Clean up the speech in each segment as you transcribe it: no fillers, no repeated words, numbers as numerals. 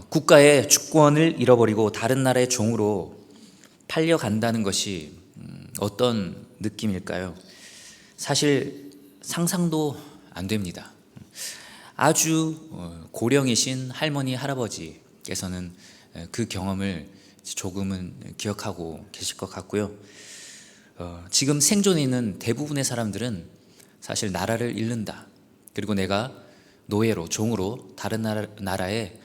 국가의 주권을 잃어버리고 다른 나라의 종으로 팔려간다는 것이 어떤 느낌일까요? 사실 상상도 안 됩니다. 아주 고령이신 할머니, 할아버지께서는 그 경험을 조금은 기억하고 계실 것 같고요. 지금 생존에 있는 대부분의 사람들은 사실 나라를 잃는다. 그리고 내가 노예로, 종으로 다른 나라에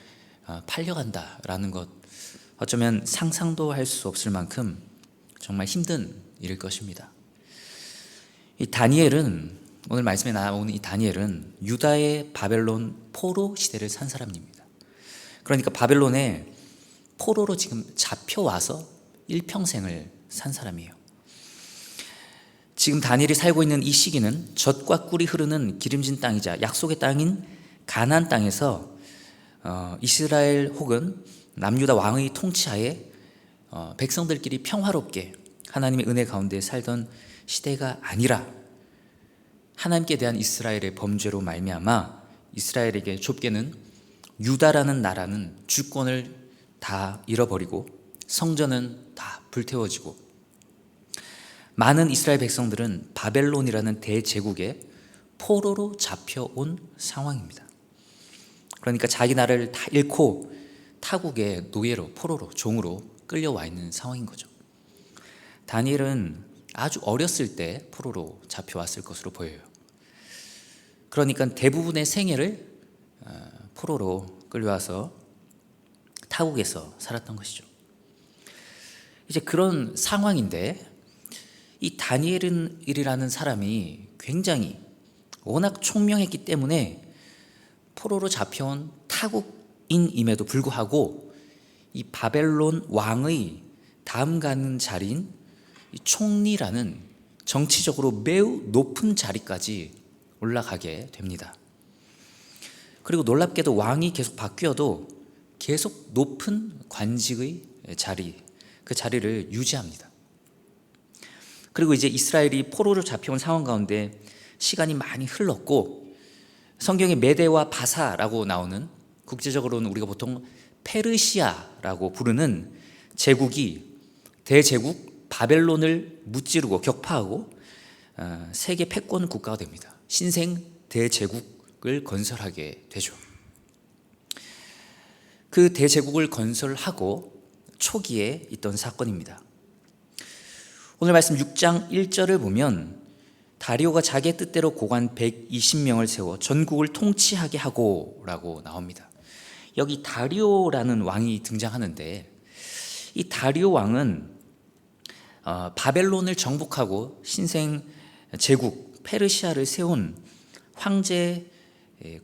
팔려간다라는 것, 어쩌면 상상도 할 수 없을 만큼 정말 힘든 일일 것입니다. 이 다니엘은, 오늘 말씀에 나오는 이 다니엘은 유다의 바벨론 포로 시대를 산 사람입니다. 그러니까 바벨론에 포로로 지금 잡혀와서 일평생을 산 사람이에요. 지금 다니엘이 살고 있는 이 시기는 젖과 꿀이 흐르는 기름진 땅이자 약속의 땅인 가나안 땅에서 이스라엘 혹은 남유다 왕의 통치하에 백성들끼리 평화롭게 하나님의 은혜 가운데 살던 시대가 아니라 하나님께 대한 이스라엘의 범죄로 말미암아 이스라엘에게 좁게는 유다라는 나라는 주권을 다 잃어버리고 성전은 다 불태워지고 많은 이스라엘 백성들은 바벨론이라는 대제국에 포로로 잡혀온 상황입니다. 그러니까 자기 나라를 다 잃고 타국의 노예로, 포로로, 종으로 끌려와 있는 상황인 거죠. 다니엘은 아주 어렸을 때 포로로 잡혀왔을 것으로 보여요. 그러니까 대부분의 생애를 포로로 끌려와서 타국에서 살았던 것이죠. 이제 그런 상황인데 이 다니엘이라는 사람이 굉장히 워낙 총명했기 때문에 포로로 잡혀온 타국인임에도 불구하고 이 바벨론 왕의 다음 가는 자리인 이 총리라는 정치적으로 매우 높은 자리까지 올라가게 됩니다. 그리고 놀랍게도 왕이 계속 바뀌어도 계속 높은 관직의 자리, 그 자리를 유지합니다. 그리고 이제 이스라엘이 포로로 잡혀온 상황 가운데 시간이 많이 흘렀고 성경에 메대와 바사라고 나오는, 국제적으로는 우리가 보통 페르시아라고 부르는 제국이 대제국 바벨론을 무찌르고 격파하고 세계 패권 국가가 됩니다. 신생 대제국을 건설하게 되죠. 그 대제국을 건설하고 초기에 있던 사건입니다. 오늘 말씀 6장 1절을 보면 다리오가 자기의 뜻대로 고관 120명을 세워 전국을 통치하게 하고 라고 나옵니다. 여기 다리오라는 왕이 등장하는데 이 다리오 왕은 바벨론을 정복하고 신생 제국 페르시아를 세운 황제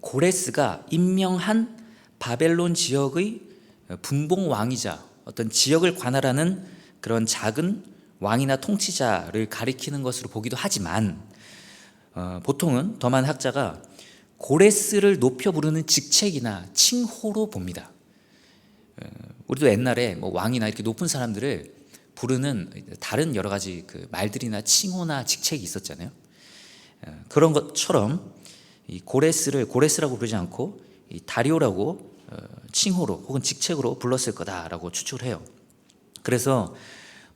고레스가 임명한 바벨론 지역의 분봉 왕이자 어떤 지역을 관할하는 그런 작은 왕이나 통치자를 가리키는 것으로 보기도 하지만 보통은 더 많은 학자가 고레스를 높여 부르는 직책이나 칭호로 봅니다. 우리도 옛날에 뭐 왕이나 이렇게 높은 사람들을 부르는 다른 여러 가지 그 말들이나 칭호나 직책이 있었잖아요. 그런 것처럼 이 고레스라고 부르지 않고 이 다리오라고 칭호로 혹은 직책으로 불렀을 거다라고 추측을 해요. 그래서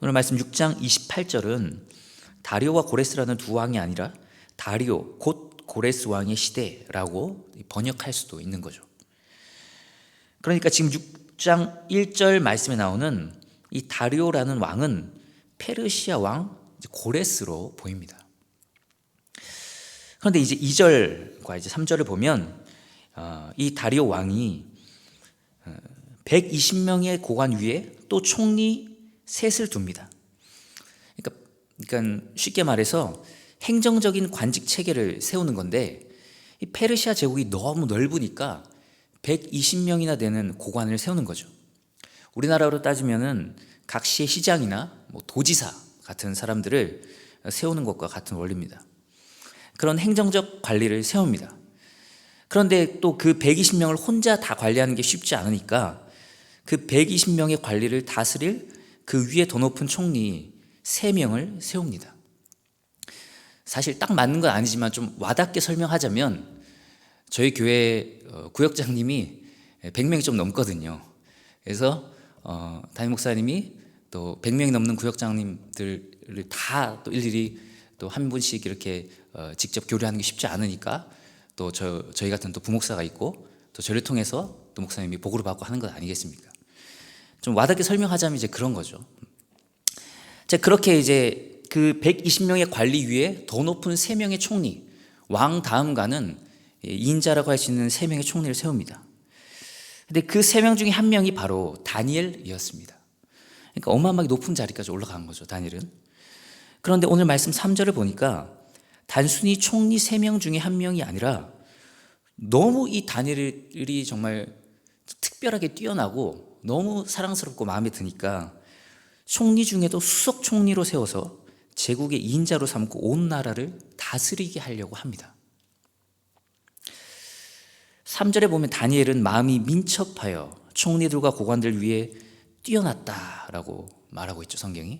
오늘 말씀 6장 28절은 다리오와 고레스라는 두 왕이 아니라 다리오 곧 고레스 왕의 시대라고 번역할 수도 있는 거죠. 그러니까 지금 6장 1절 말씀에 나오는 이 다리오라는 왕은 페르시아 왕 고레스로 보입니다. 그런데 이제 2절과 이제 3절을 보면 이 다리오 왕이 120명의 고관 위에 또 총리 셋을 둡니다. 그러니까 쉽게 말해서 행정적인 관직 체계를 세우는 건데 이 페르시아 제국이 너무 넓으니까 120명이나 되는 고관을 세우는 거죠. 우리나라로 따지면은 각 시의 시장이나 뭐 도지사 같은 사람들을 세우는 것과 같은 원리입니다. 그런 행정적 관리를 세웁니다. 그런데 또 그 120명을 혼자 다 관리하는 게 쉽지 않으니까 그 120명의 관리를 다스릴 그 위에 더 높은 총리 3명을 세웁니다. 사실 딱 맞는 건 아니지만 좀 와닿게 설명하자면 저희 교회 구역장님이 100명이 좀 넘거든요. 그래서 담임 목사님이 또 100명이 넘는 구역장님들을 다 또 일일이 또 한 분씩 이렇게 직접 교류하는 게 쉽지 않으니까 또 저희 같은 또 부목사가 있고 또 저를 통해서 또 목사님이 보고를 받고 하는 것 아니겠습니까? 좀 와닿게 설명하자면 이제 그런 거죠. 그렇게 이제 그 120명의 관리 위에 더 높은 3명의 총리, 왕 다음 가는 인자라고 할 수 있는 3명의 총리를 세웁니다. 근데 그 3명 중에 한 명이 바로 다니엘이었습니다. 그러니까 어마어마하게 높은 자리까지 올라간 거죠, 다니엘은. 그런데 오늘 말씀 3절을 보니까 단순히 총리 3명 중에 한 명이 아니라 너무 이 다니엘이 정말 특별하게 뛰어나고 너무 사랑스럽고 마음에 드니까 총리 중에도 수석 총리로 세워서 제국의 인자로 삼고 온 나라를 다스리게 하려고 합니다. 3절에 보면 다니엘은 마음이 민첩하여 총리들과 고관들 위에 뛰어났다라고 말하고 있죠, 성경이.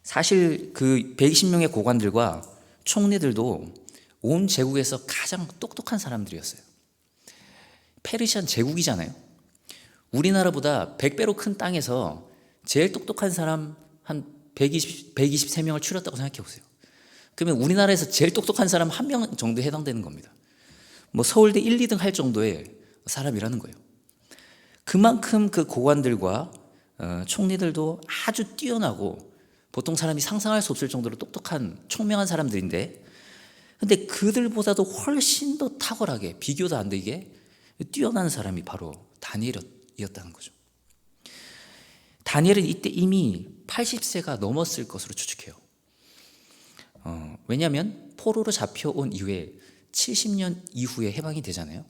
사실 그 120명의 고관들과 총리들도 온 제국에서 가장 똑똑한 사람들이었어요. 페르시안 제국이잖아요. 우리나라보다 100배로 큰 땅에서 제일 똑똑한 사람 한 123명을 추렸다고 생각해 보세요. 그러면 우리나라에서 제일 똑똑한 사람 1명 정도에 해당되는 겁니다. 뭐 서울대 1, 2등 할 정도의 사람이라는 거예요. 그만큼 그 고관들과 총리들도 아주 뛰어나고 보통 사람이 상상할 수 없을 정도로 똑똑한 총명한 사람들인데, 근데 그들보다도 훨씬 더 탁월하게 비교도 안 되게 뛰어난 사람이 바로 다니엘이었다는 거죠. 다니엘은 이때 이미 80세가 넘었을 것으로 추측해요. 왜냐하면 포로로 잡혀온 이후에 70년 이후에 해방이 되잖아요.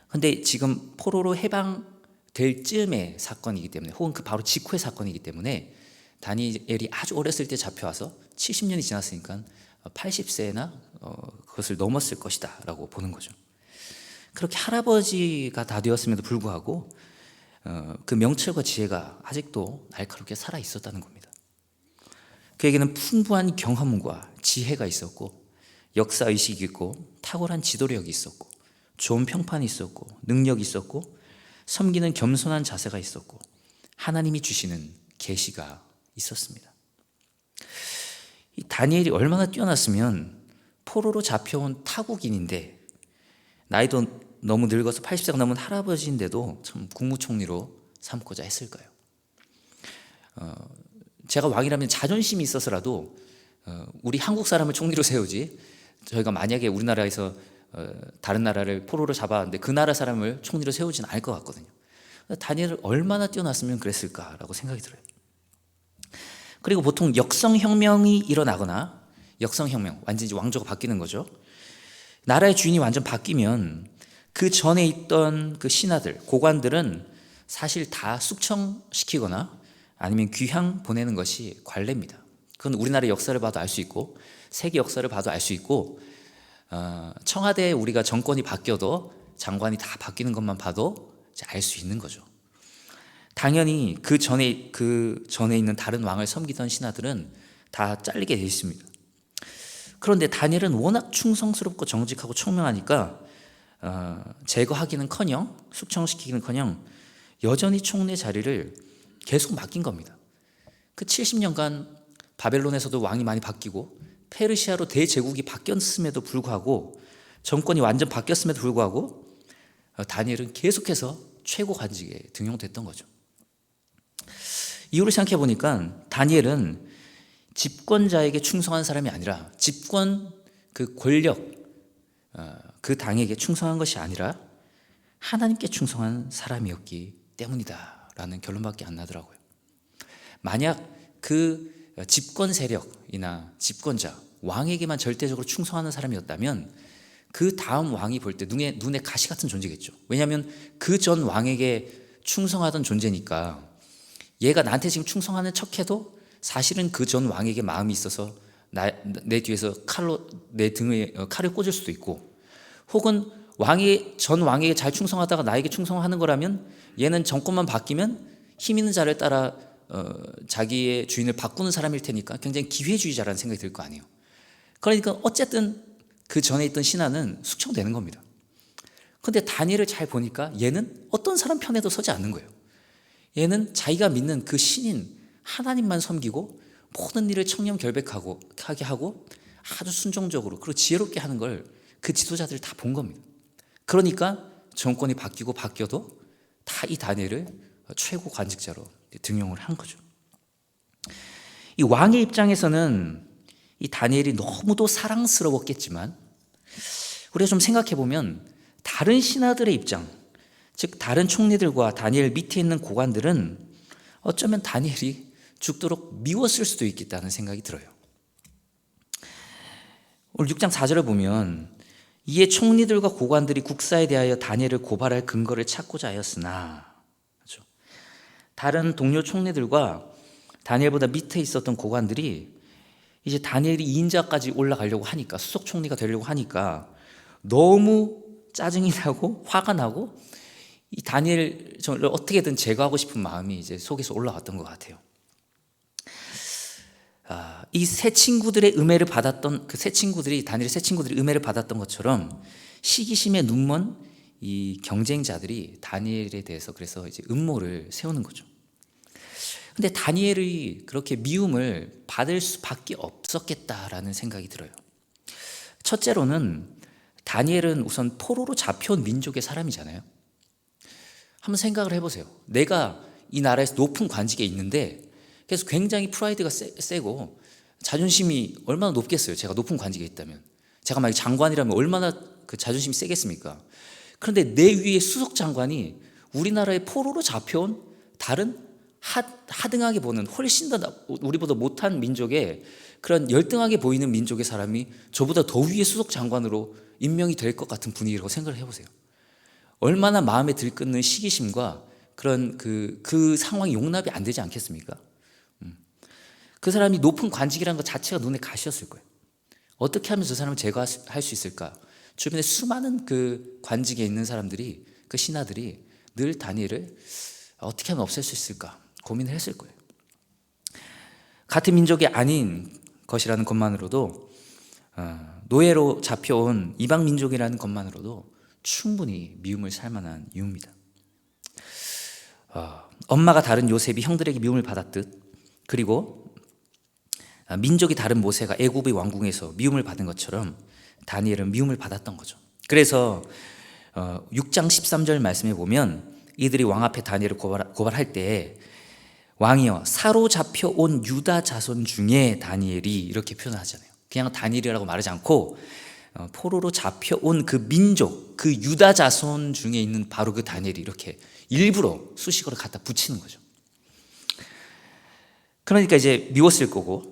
근데 지금 포로로 해방될 즈음의 사건이기 때문에, 혹은 그 바로 직후의 사건이기 때문에 다니엘이 아주 어렸을 때 잡혀와서 70년이 지났으니까 80세나 그것을 넘었을 것이다 라고 보는 거죠. 그렇게 할아버지가 다 되었음에도 불구하고 그 명철과 지혜가 아직도 날카롭게 살아 있었다는 겁니다. 그에게는 풍부한 경험과 지혜가 있었고, 역사의식이 있고, 탁월한 지도력이 있었고, 좋은 평판이 있었고, 능력이 있었고, 섬기는 겸손한 자세가 있었고, 하나님이 주시는 계시가 있었습니다. 이 다니엘이 얼마나 뛰어났으면 포로로 잡혀온 타국인인데, 나이도 너무 늙어서 80세가 넘은 할아버지인데도 참 국무총리로 삼고자 했을까요? 제가 왕이라면 자존심이 있어서라도 우리 한국 사람을 총리로 세우지, 저희가 만약에 우리나라에서 다른 나라를 포로로 잡았는데 그 나라 사람을 총리로 세우지는 않을 것 같거든요. 다니엘을 얼마나 뛰어났으면 그랬을까라고 생각이 들어요. 그리고 보통 역성혁명이 일어나거나, 역성혁명, 완전히 왕조가 바뀌는 거죠. 나라의 주인이 완전 바뀌면 그 전에 있던 그 신하들, 고관들은 사실 다 숙청시키거나 아니면 귀향 보내는 것이 관례입니다. 그건 우리나라 역사를 봐도 알 수 있고, 세계 역사를 봐도 알 수 있고, 청와대에 우리가 정권이 바뀌어도 장관이 다 바뀌는 것만 봐도 알 수 있는 거죠. 당연히 그 전에 있는 다른 왕을 섬기던 신하들은 다 잘리게 돼 있습니다. 그런데 다니엘은 워낙 충성스럽고 정직하고 총명하니까 제거하기는커녕, 숙청시키기는커녕 여전히 총리 자리를 계속 맡긴 겁니다. 그 70년간 바벨론에서도 왕이 많이 바뀌고 페르시아로 대제국이 바뀌었음에도 불구하고, 정권이 완전 바뀌었음에도 불구하고 다니엘은 계속해서 최고 관직에 등용됐던 거죠. 이유를 생각해 보니까 다니엘은 집권자에게 충성한 사람이 아니라, 집권 그 권력, 그 당에게 충성한 것이 아니라 하나님께 충성한 사람이었기 때문이다라는 결론밖에 안 나더라고요. 만약 그 집권 세력이나 집권자, 왕에게만 절대적으로 충성하는 사람이었다면 그 다음 왕이 볼 때 눈에 가시 같은 존재겠죠. 왜냐하면 그 전 왕에게 충성하던 존재니까 얘가 나한테 지금 충성하는 척해도 사실은 그 전 왕에게 마음이 있어서 내 뒤에서 내 등에 칼을 꽂을 수도 있고, 혹은 전 왕에게 잘 충성하다가 나에게 충성하는 거라면 얘는 정권만 바뀌면 힘 있는 자를 따라 자기의 주인을 바꾸는 사람일 테니까 굉장히 기회주의자라는 생각이 들 거 아니에요. 그러니까 어쨌든 그 전에 있던 신하는 숙청되는 겁니다. 근데 다니엘을 잘 보니까 얘는 어떤 사람 편에도 서지 않는 거예요. 얘는 자기가 믿는 그 신인 하나님만 섬기고 모든 일을 청렴결백하게 하고 아주 순종적으로 그리고 지혜롭게 하는 걸 그 지도자들이 다 본 겁니다. 그러니까 정권이 바뀌어도 다 이 다니엘을 최고 관직자로 등용을 한 거죠. 이 왕의 입장에서는 이 다니엘이 너무도 사랑스러웠겠지만 우리가 좀 생각해 보면 다른 신하들의 입장, 즉 다른 총리들과 다니엘 밑에 있는 고관들은 어쩌면 다니엘이 죽도록 미웠을 수도 있겠다는 생각이 들어요. 오늘 6장 4절을 보면 이에 총리들과 고관들이 국사에 대하여 다니엘을 고발할 근거를 찾고자 하였으나, 그렇죠? 다른 동료 총리들과 다니엘보다 밑에 있었던 고관들이 이제 다니엘이 2인자까지 올라가려고 하니까, 수석 총리가 되려고 하니까 너무 짜증이 나고 화가 나고 이 다니엘을 어떻게든 제거하고 싶은 마음이 이제 속에서 올라왔던 것 같아요. 이 세 친구들의 음해를 받았던 다니엘의 세 친구들이 음해를 받았던 것처럼 시기심에 눈먼 이 경쟁자들이 다니엘에 대해서 그래서 이제 음모를 세우는 거죠. 근데 다니엘이 그렇게 미움을 받을 수밖에 없었겠다라는 생각이 들어요. 첫째로는 다니엘은 우선 포로로 잡혀온 민족의 사람이잖아요. 한번 생각을 해보세요. 내가 이 나라에서 높은 관직에 있는데 그래서 굉장히 프라이드가 세고 자존심이 얼마나 높겠어요. 제가 높은 관직에 있다면. 제가 만약 장관이라면 얼마나 그 자존심이 세겠습니까? 그런데 내 위에 수석 장관이 우리나라의 포로로 잡혀온 다른 하등하게 보는 훨씬 더 우리보다 못한 민족의 그런 열등하게 보이는 민족의 사람이 저보다 더 위에 수석 장관으로 임명이 될 것 같은 분위기라고 생각을 해보세요. 얼마나 마음에 들끓는 시기심과 그런 그 상황이 용납이 안 되지 않겠습니까? 그 사람이 높은 관직이라는 것 자체가 눈에 가시였을 거예요. 어떻게 하면 저 사람을 제거할 수 있을까? 주변에 수많은 그 관직에 있는 사람들이, 그 신하들이 늘 다니엘을 어떻게 하면 없앨 수 있을까 고민을 했을 거예요. 같은 민족이 아닌 것이라는 것만으로도, 노예로 잡혀온 이방 민족이라는 것만으로도 충분히 미움을 살 만한 이유입니다. 엄마가 다른 요셉이 형들에게 미움을 받았듯, 그리고 민족이 다른 모세가 애굽의 왕궁에서 미움을 받은 것처럼 다니엘은 미움을 받았던 거죠. 그래서 6장 13절 말씀에 보면 이들이 왕 앞에 다니엘을 고발할 때 왕이여 사로잡혀 온 유다 자손 중에 다니엘이 이렇게 표현하잖아요. 그냥 다니엘이라고 말하지 않고 포로로 잡혀온 그 민족, 그 유다 자손 중에 있는 바로 그 다니엘이 이렇게 일부러 수식어를 갖다 붙이는 거죠. 그러니까 이제 미웠을 거고,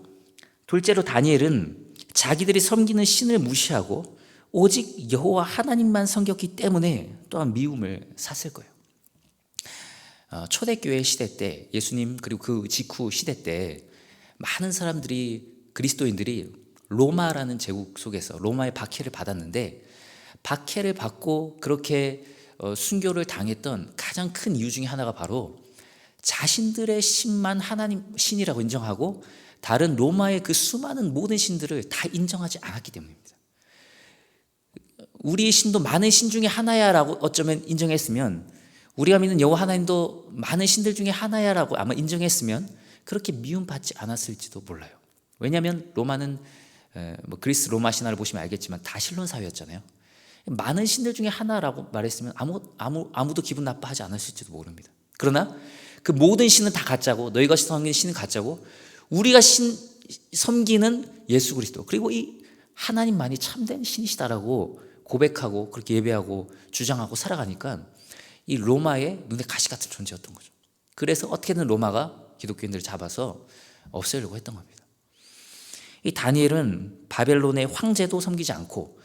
둘째로 다니엘은 자기들이 섬기는 신을 무시하고 오직 여호와 하나님만 섬겼기 때문에 또한 미움을 샀을 거예요. 초대교회 시대 때, 예수님 그리고 그 직후 시대 때 많은 사람들이, 그리스도인들이 로마라는 제국 속에서 로마의 박해를 받았는데, 박해를 받고 그렇게 순교를 당했던 가장 큰 이유 중에 하나가 바로 자신들의 신만 하나님 신이라고 인정하고 다른 로마의 그 수많은 모든 신들을 다 인정하지 않았기 때문입니다. 우리의 신도 많은 신 중에 하나야라고 어쩌면 인정했으면, 우리가 믿는 여호와 하나님도 많은 신들 중에 하나야라고 아마 인정했으면 그렇게 미움받지 않았을지도 몰라요. 왜냐하면 로마는 그리스 로마 신화를 보시면 알겠지만 다신론 사회였잖아요. 많은 신들 중에 하나라고 말했으면 아무도 기분 나빠하지 않았을지도 모릅니다. 그러나 그 모든 신은 다 가짜고, 너희가 섬기는 신은 가짜고, 우리가 섬기는 예수 그리스도, 그리고 이 하나님만이 참된 신이시다라고 고백하고 그렇게 예배하고 주장하고 살아가니까 이 로마의 눈에 가시 같은 존재였던 거죠. 그래서 어떻게든 로마가 기독교인들을 잡아서 없애려고 했던 겁니다. 이 다니엘은 바벨론의 황제도 섬기지 않고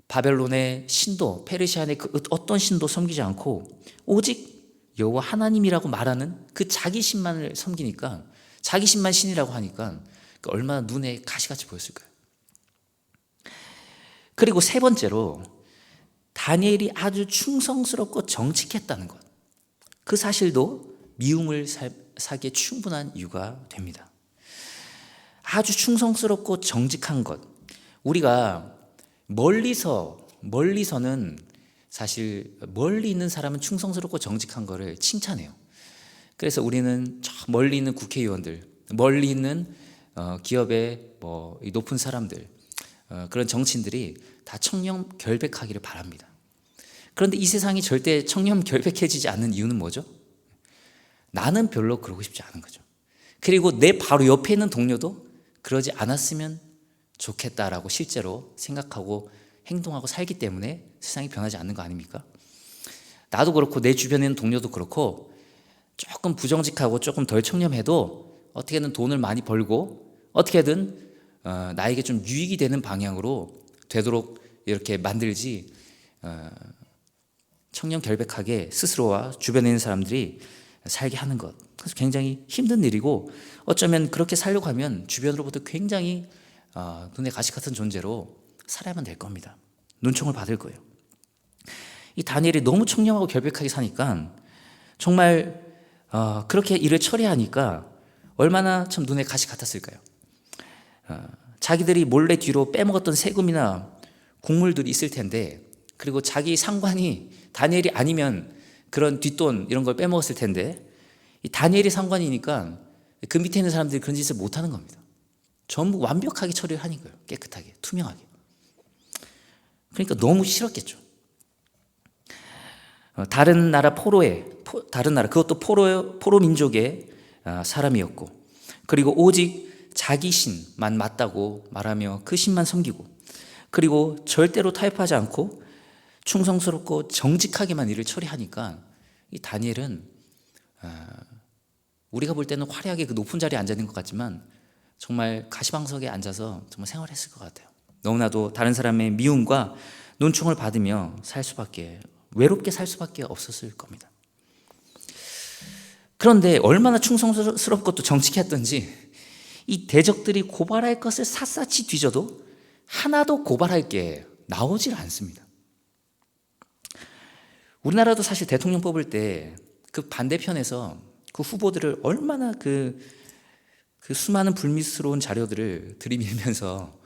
바벨론의 신도, 페르시아의 그 어떤 신도 섬기지 않고 오직 여호와 하나님이라고 말하는 그 자기 신만을 섬기니까, 자기 신만 신이라고 하니까 얼마나 눈에 가시같이 보였을까요? 그리고 세 번째로 다니엘이 아주 충성스럽고 정직했다는 것, 그 사실도 미움을 사기에 충분한 이유가 됩니다. 아주 충성스럽고 정직한 것, 우리가 멀리서는 사실 멀리 있는 사람은 충성스럽고 정직한 거를 칭찬해요. 그래서 우리는 저 멀리 있는 국회의원들, 멀리 있는 기업의 이 높은 사람들, 그런 정치인들이 다 청렴 결백하기를 바랍니다. 그런데 이 세상이 절대 청렴 결백해지지 않는 이유는 뭐죠? 나는 별로 그러고 싶지 않은 거죠. 그리고 내 바로 옆에 있는 동료도 그러지 않았으면 좋겠다라고 실제로 생각하고 행동하고 살기 때문에 세상이 변하지 않는 거 아닙니까? 나도 그렇고 내 주변에 있는 동료도 그렇고 조금 부정직하고 조금 덜 청렴해도 어떻게든 돈을 많이 벌고 어떻게든 나에게 좀 유익이 되는 방향으로 되도록 이렇게 만들지, 청렴 결백하게 스스로와 주변에 있는 사람들이 살게 하는 것, 그래서 굉장히 힘든 일이고 어쩌면 그렇게 살려고 하면 주변으로부터 굉장히 눈에 가시 같은 존재로 살아야만 될 겁니다. 눈총을 받을 거예요. 이 다니엘이 너무 청렴하고 결백하게 사니까 정말 그렇게 일을 처리하니까 얼마나 참 눈에 가시 같았을까요? 자기들이 몰래 뒤로 빼먹었던 세금이나 국물들이 있을 텐데, 그리고 자기 상관이 다니엘이 아니면 그런 뒷돈 이런 걸 빼먹었을 텐데, 이 다니엘이 상관이니까 그 밑에 있는 사람들이 그런 짓을 못하는 겁니다. 전부 완벽하게 처리를 하니까요. 깨끗하게, 투명하게. 그러니까 너무 싫었겠죠. 다른 나라 그것도 포로 민족의 사람이었고, 그리고 오직 자기 신만 맞다고 말하며 그 신만 섬기고, 그리고 절대로 타협하지 않고 충성스럽고 정직하게만 일을 처리하니까 이 다니엘은 우리가 볼 때는 화려하게 그 높은 자리에 앉아 있는 것 같지만 정말 가시방석에 앉아서 정말 생활했을 것 같아요. 너무나도 다른 사람의 미움과 눈총을 받으며 외롭게 살 수밖에 없었을 겁니다. 그런데 얼마나 충성스럽고 또 정직했던지 이 대적들이 고발할 것을 샅샅이 뒤져도 하나도 고발할 게 나오질 않습니다. 우리나라도 사실 대통령 뽑을 때 그 반대편에서 그 후보들을 얼마나 그 수많은 불미스러운 자료들을 들이밀면서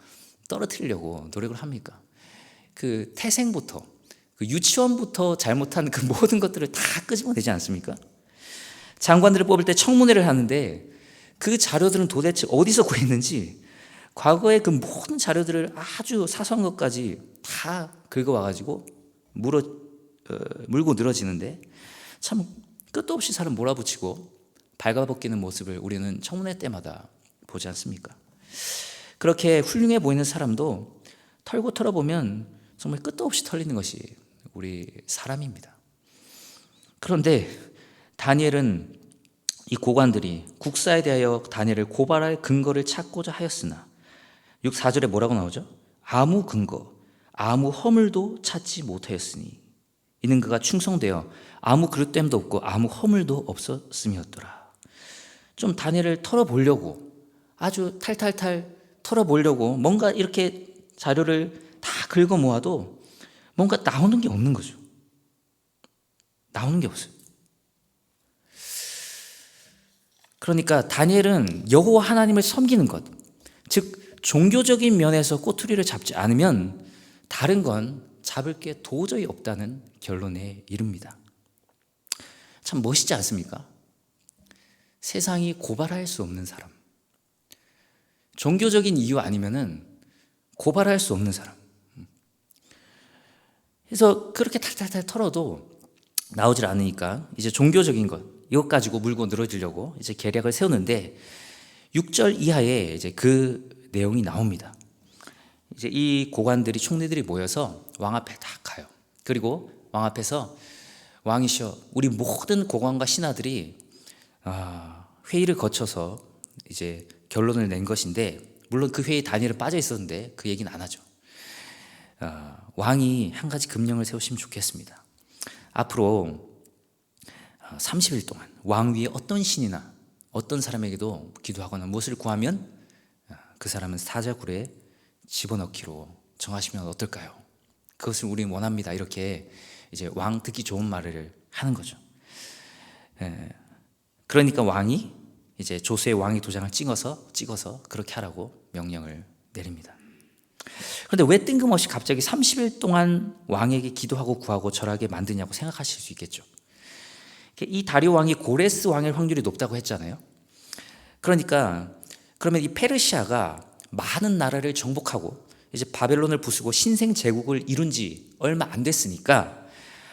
떨어뜨리려고 노력을 합니까? 그 태생부터, 그 유치원부터 잘못한 그 모든 것들을 다 끄집어내지 않습니까? 장관들을 뽑을 때 청문회를 하는데 그 자료들은 도대체 어디서 구했는지 과거의 그 모든 자료들을 아주 사소한 것까지 다 긁어와가지고 물고 늘어지는데 참 끝도 없이 사람 몰아붙이고 발가벗기는 모습을 우리는 청문회 때마다 보지 않습니까? 그렇게 훌륭해 보이는 사람도 털고 털어보면 정말 끝도 없이 털리는 것이 우리 사람입니다. 그런데 다니엘은 이 고관들이 국사에 대하여 다니엘을 고발할 근거를 찾고자 하였으나 4절에 뭐라고 나오죠? 아무 근거, 아무 허물도 찾지 못하였으니 이는 그가 충성되어 아무 그릇됨도 없고 아무 허물도 없었음이었더라. 좀 다니엘을 털어보려고, 아주 탈탈탈 털어보려고 뭔가 이렇게 자료를 다 긁어 모아도 뭔가 나오는 게 없는 거죠. 나오는 게 없어요. 그러니까 다니엘은 여호와 하나님을 섬기는 것, 즉 종교적인 면에서 꼬투리를 잡지 않으면 다른 건 잡을 게 도저히 없다는 결론에 이릅니다. 참 멋있지 않습니까? 세상이 고발할 수 없는 사람, 종교적인 이유 아니면은 고발할 수 없는 사람. 그래서 그렇게 탈탈탈 털어도 나오질 않으니까 이제 종교적인 것, 이것 가지고 물고 늘어지려고 이제 계략을 세우는데 6절 이하에 이제 그 내용이 나옵니다. 이제 이 고관들이, 총리들이 모여서 왕 앞에 딱 가요. 그리고 왕 앞에서 왕이시여, 우리 모든 고관과 신하들이 회의를 거쳐서 이제 결론을 낸 것인데, 물론 그 회의에 다니엘은 빠져 있었는데 그 얘기는 안 하죠. 왕이 한 가지 금령을 세우시면 좋겠습니다. 앞으로 30일 동안 왕 위에 어떤 신이나 어떤 사람에게도 기도하거나 무엇을 구하면 그 사람은 사자굴에 집어넣기로 정하시면 어떨까요? 그것을 우리는 원합니다. 이렇게 이제 왕 듣기 좋은 말을 하는 거죠. 그러니까 왕이 이제 조수의 왕의 도장을 찍어서 그렇게 하라고 명령을 내립니다. 그런데 왜 뜬금없이 갑자기 30일 동안 왕에게 기도하고 구하고 절하게 만드냐고 생각하실 수 있겠죠. 이 다리오 왕이 고레스 왕일 확률이 높다고 했잖아요. 그러니까 그러면 이 페르시아가 많은 나라를 정복하고 이제 바벨론을 부수고 신생 제국을 이룬 지 얼마 안 됐으니까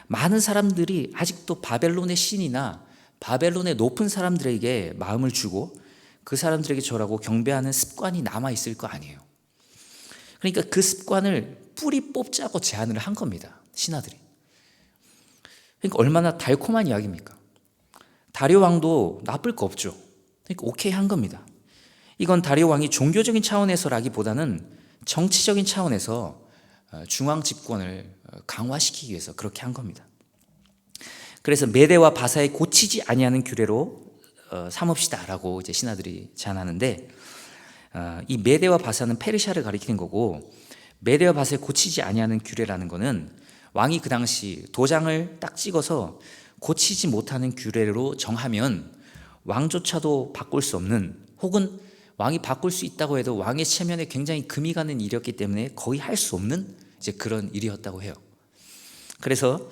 많은 사람들이 아직도 바벨론의 신이나 바벨론의 높은 사람들에게 마음을 주고 그 사람들에게 절하고 경배하는 습관이 남아 있을 거 아니에요. 그러니까 그 습관을 뿌리 뽑자고 제안을 한 겁니다. 신하들이. 그러니까 얼마나 달콤한 이야기입니까? 다리오 왕도 나쁠 거 없죠. 그러니까 오케이 한 겁니다. 이건 다리오 왕이 종교적인 차원에서라기보다는 정치적인 차원에서 중앙 집권을 강화시키기 위해서 그렇게 한 겁니다. 그래서 메대와 바사에 고치지 아니하는 규례로 삼읍시다라고 이제 신하들이 제안하는데, 이 메대와 바사는 페르시아를 가리키는 거고, 메대와 바사에 고치지 아니하는 규례라는 거는 왕이 그 당시 도장을 딱 찍어서 고치지 못하는 규례로 정하면 왕조차도 바꿀 수 없는, 혹은 왕이 바꿀 수 있다고 해도 왕의 체면에 굉장히 금이 가는 일이었기 때문에 거의 할 수 없는 이제 그런 일이었다고 해요. 그래서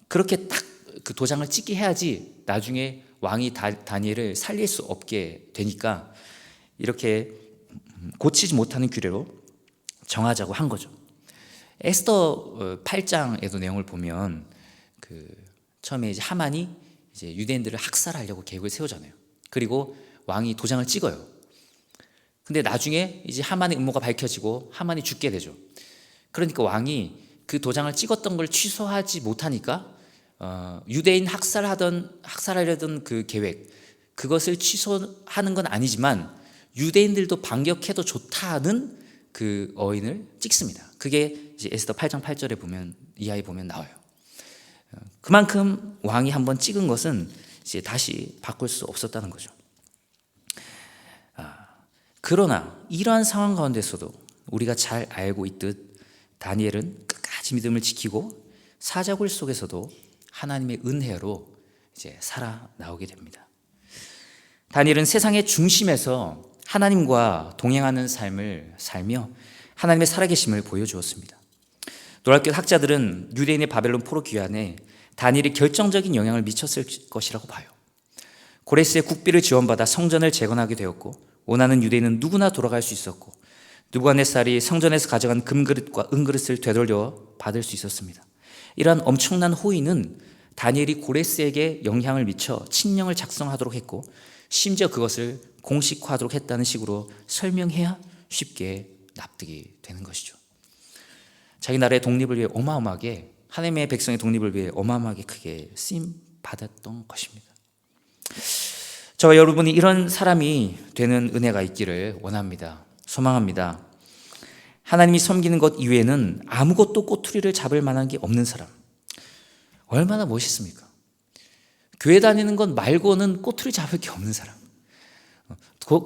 그렇게 딱 그 도장을 찍게 해야지 나중에 왕이 다니엘을 살릴 수 없게 되니까 이렇게 고치지 못하는 규례로 정하자고 한 거죠. 에스더 8장에도 내용을 보면 처음에 이제 하만이 이제 유대인들을 학살하려고 계획을 세우잖아요. 그리고 왕이 도장을 찍어요. 근데 나중에 이제 하만의 음모가 밝혀지고 하만이 죽게 되죠. 그러니까 왕이 그 도장을 찍었던 걸 취소하지 못하니까 유대인 학살하려던 그 계획, 그것을 취소하는 건 아니지만 유대인들도 반격해도 좋다는 그 어인을 찍습니다. 그게 이제 에스더 8장 8절에 보면, 이하에 보면 나와요. 그만큼 왕이 한번 찍은 것은 이제 다시 바꿀 수 없었다는 거죠. 그러나 이러한 상황 가운데서도 우리가 잘 알고 있듯 다니엘은 끝까지 믿음을 지키고 사자굴 속에서도 하나님의 은혜로 이제 살아나오게 됩니다. 다니엘은 세상의 중심에서 하나님과 동행하는 삶을 살며 하나님의 살아계심을 보여주었습니다. 놀랍게도 학자들은 유대인의 바벨론 포로 귀환에 다니엘이 결정적인 영향을 미쳤을 것이라고 봐요. 고레스의 국비를 지원받아 성전을 재건하게 되었고, 원하는 유대인은 누구나 돌아갈 수 있었고, 느부갓네살이 성전에서 가져간 금그릇과 은그릇을 되돌려 받을 수 있었습니다. 이러한 엄청난 호의는 다니엘이 고레스에게 영향을 미쳐 칙령을 작성하도록 했고, 심지어 그것을 공식화하도록 했다는 식으로 설명해야 쉽게 납득이 되는 것이죠. 자기 나라의 독립을 위해 어마어마하게, 하나님의 백성의 독립을 위해 어마어마하게 크게 쓰임 받았던 것입니다. 저와 여러분이 이런 사람이 되는 은혜가 있기를 원합니다. 소망합니다. 하나님이 섬기는 것 이외에는 아무것도 꼬투리를 잡을 만한 게 없는 사람, 얼마나 멋있습니까? 교회 다니는 것 말고는 꼬투리 잡을 게 없는 사람,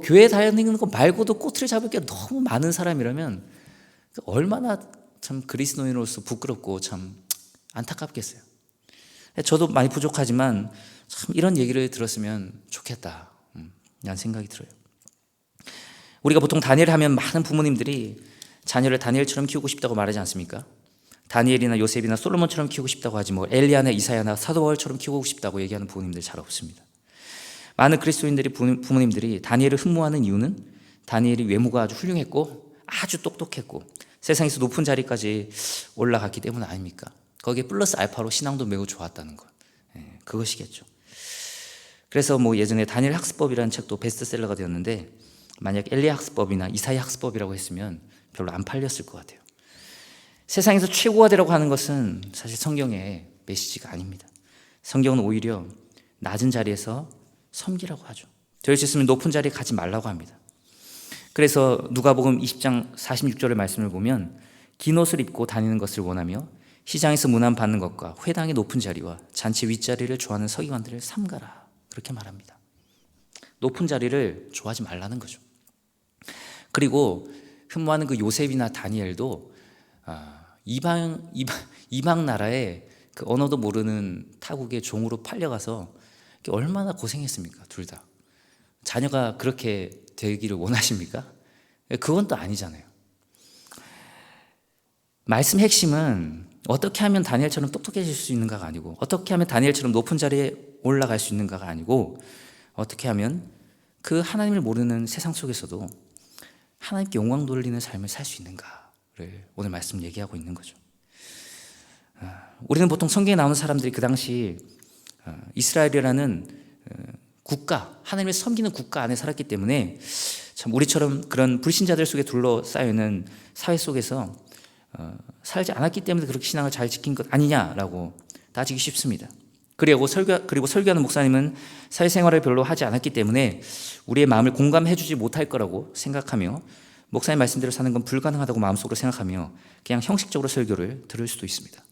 교회 다니는 것 말고도 꼬투리 잡을 게 너무 많은 사람이라면 얼마나 참 그리스도인으로서 부끄럽고 참 안타깝겠어요. 저도 많이 부족하지만 참 이런 얘기를 들었으면 좋겠다 라는 생각이 들어요. 우리가 보통 다니엘 하면 많은 부모님들이 자녀를 다니엘처럼 키우고 싶다고 말하지 않습니까? 다니엘이나 요셉이나 솔로몬처럼 키우고 싶다고 하지, 뭐 엘리야나 이사야나 사도 바울처럼 키우고 싶다고 얘기하는 부모님들 잘 없습니다. 많은 그리스도인들이, 부모님들이 다니엘을 흠모하는 이유는 다니엘이 외모가 아주 훌륭했고 아주 똑똑했고 세상에서 높은 자리까지 올라갔기 때문 아닙니까? 거기에 플러스 알파로 신앙도 매우 좋았다는 것, 그것이겠죠. 그래서 뭐 예전에 다니엘 학습법이라는 책도 베스트셀러가 되었는데, 만약 엘리야 학습법이나 이사야 학습법이라고 했으면 별로 안 팔렸을 것 같아요. 세상에서 최고가 되라고 하는 것은 사실 성경의 메시지가 아닙니다. 성경은 오히려 낮은 자리에서 섬기라고 하죠. 될 수 있으면 높은 자리에 가지 말라고 합니다. 그래서 누가복음 20장 46절의 말씀을 보면, 긴 옷을 입고 다니는 것을 원하며 시장에서 문안 받는 것과 회당의 높은 자리와 잔치 윗자리를 좋아하는 서기관들을 삼가라, 그렇게 말합니다. 높은 자리를 좋아하지 말라는 거죠. 그리고 흠모하는 그 요셉이나 다니엘도 이방 나라에 그 언어도 모르는 타국의 종으로 팔려가서 얼마나 고생했습니까? 둘 다. 자녀가 그렇게 되기를 원하십니까? 그건 또 아니잖아요. 말씀 핵심은 어떻게 하면 다니엘처럼 똑똑해질 수 있는가가 아니고, 어떻게 하면 다니엘처럼 높은 자리에 올라갈 수 있는가가 아니고, 어떻게 하면 그 하나님을 모르는 세상 속에서도 하나님께 영광 돌리는 삶을 살 수 있는가를 오늘 말씀 얘기하고 있는 거죠. 우리는 보통 성경에 나오는 사람들이 그 당시 이스라엘이라는 국가, 하나님을 섬기는 국가 안에 살았기 때문에 참 우리처럼 그런 불신자들 속에 둘러싸여 있는 사회 속에서 살지 않았기 때문에 그렇게 신앙을 잘 지킨 것 아니냐라고 따지기 쉽습니다. 그리고 설교하는 목사님은 사회생활을 별로 하지 않았기 때문에 우리의 마음을 공감해주지 못할 거라고 생각하며 목사님 말씀대로 사는 건 불가능하다고 마음속으로 생각하며 그냥 형식적으로 설교를 들을 수도 있습니다.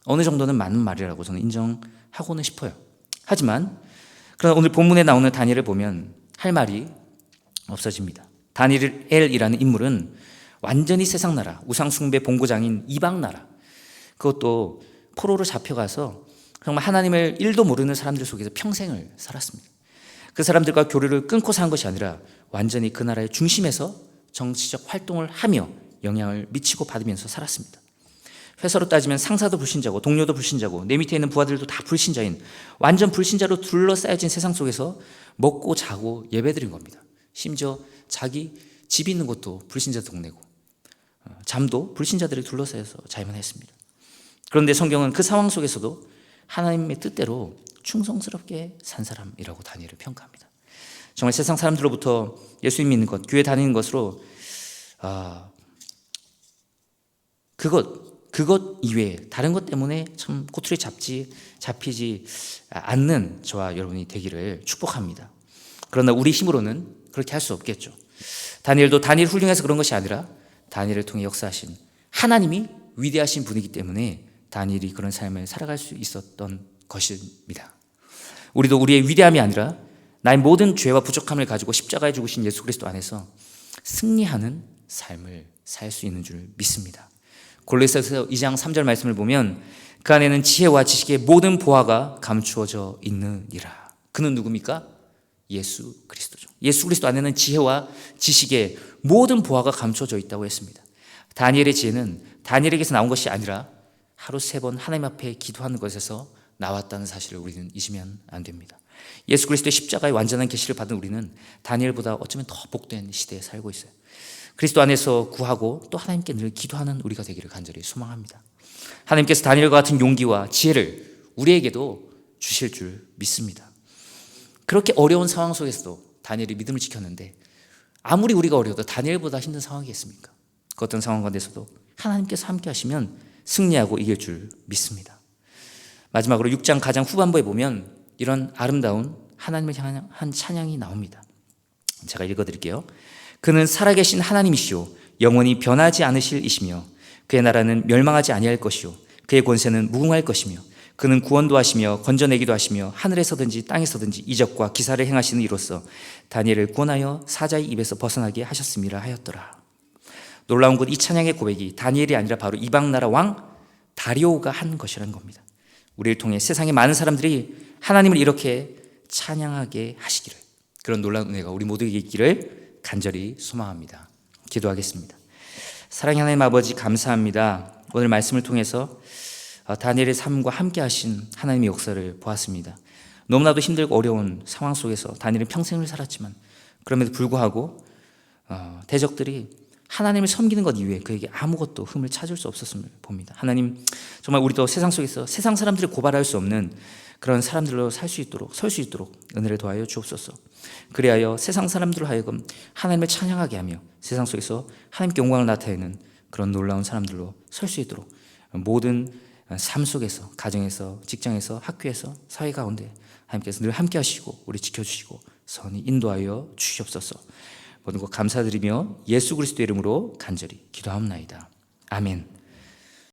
어느 정도는 맞는 말이라고 저는 인정하고는 싶어요. 하지만 그러나 오늘 본문에 나오는 다니엘을 보면 할 말이 없어집니다. 다니엘이라는 인물은 완전히 세상 나라, 우상 숭배 본고장인 이방 나라, 그것도 포로로 잡혀가서 정말 하나님을 1도 모르는 사람들 속에서 평생을 살았습니다. 그 사람들과 교류를 끊고 산 것이 아니라 완전히 그 나라의 중심에서 정치적 활동을 하며 영향을 미치고 받으면서 살았습니다. 회사로 따지면 상사도 불신자고 동료도 불신자고 내 밑에 있는 부하들도 다 불신자인 완전 불신자로 둘러싸여진 세상 속에서 먹고 자고 예배드린 겁니다. 심지어 자기 집 있는 곳도 불신자 동네고 잠도 불신자들이 둘러싸여서 자야만 했습니다. 그런데 성경은 그 상황 속에서도 하나님의 뜻대로 충성스럽게 산 사람이라고 다니엘을 평가합니다. 정말 세상 사람들로부터 예수님 믿는 것, 교회 다니는 것으로 그것 이외에 다른 것 때문에 참 꼬투리 잡히지 않는 저와 여러분이 되기를 축복합니다. 그러나 우리 힘으로는 그렇게 할 수 없겠죠. 다니엘도 다니엘 훌륭해서 그런 것이 아니라 다니엘을 통해 역사하신 하나님이 위대하신 분이기 때문에 다니엘이 그런 삶을 살아갈 수 있었던 것입니다. 우리도 우리의 위대함이 아니라 나의 모든 죄와 부족함을 가지고 십자가에 죽으신 예수 그리스도 안에서 승리하는 삶을 살 수 있는 줄 믿습니다. 골로새서 2장 3절 말씀을 보면 그 안에는 지혜와 지식의 모든 보화가 감추어져 있느니라. 그는 누굽니까? 예수 그리스도죠. 예수 그리스도 안에는 지혜와 지식의 모든 보화가 감춰져 있다고 했습니다. 다니엘의 지혜는 다니엘에게서 나온 것이 아니라 하루 3번 하나님 앞에 기도하는 것에서 나왔다는 사실을 우리는 잊으면 안 됩니다. 예수 그리스도의 십자가의 완전한 계시를 받은 우리는 다니엘보다 어쩌면 더 복된 시대에 살고 있어요. 그리스도 안에서 구하고 또 하나님께 늘 기도하는 우리가 되기를 간절히 소망합니다. 하나님께서 다니엘과 같은 용기와 지혜를 우리에게도 주실 줄 믿습니다. 그렇게 어려운 상황 속에서도 다니엘이 믿음을 지켰는데 아무리 우리가 어려워도 다니엘보다 힘든 상황이겠습니까? 그 어떤 상황 가운데서도 하나님께서 함께 하시면 승리하고 이길 줄 믿습니다. 마지막으로 6장 가장 후반부에 보면 이런 아름다운 하나님을 향한 찬양이 나옵니다. 제가 읽어드릴게요. 그는 살아계신 하나님이시오 영원히 변하지 않으실 이시며 그의 나라는 멸망하지 아니할 것이요 그의 권세는 무궁할 것이며 그는 구원도 하시며 건져내기도 하시며 하늘에서든지 땅에서든지 이적과 기사를 행하시는 이로써 다니엘을 구원하여 사자의 입에서 벗어나게 하셨음이라 하였더라. 놀라운 것 이 찬양의 고백이 다니엘이 아니라 바로 이방나라 왕 다리오가 한 것이라는 겁니다. 우리를 통해 세상의 많은 사람들이 하나님을 이렇게 찬양하게 하시기를, 그런 놀라운 은혜가 우리 모두에게 있기를 간절히 소망합니다. 기도하겠습니다. 사랑의 하나님 아버지, 감사합니다. 오늘 말씀을 통해서 다니엘의 삶과 함께 하신 하나님의 역사를 보았습니다. 너무나도 힘들고 어려운 상황 속에서 다니엘은 평생을 살았지만 그럼에도 불구하고 대적들이 하나님을 섬기는 것 이외에 그에게 아무것도 흠을 찾을 수 없었음을 봅니다. 하나님, 정말 우리도 세상 속에서 세상 사람들을 고발할 수 없는 그런 사람들로 설 수 있도록 은혜를 더하여 주옵소서. 그리하여 세상 사람들로 하여금 하나님을 찬양하게 하며 세상 속에서 하나님께 영광을 나타내는 그런 놀라운 사람들로 설 수 있도록 모든 삶 속에서, 가정에서, 직장에서, 학교에서, 사회 가운데 하나님께서 늘 함께 하시고 우리 지켜주시고 선히 인도하여 주시옵소서. 모든 것 감사드리며 예수 그리스도의 이름으로 간절히 기도하옵나이다. 아멘.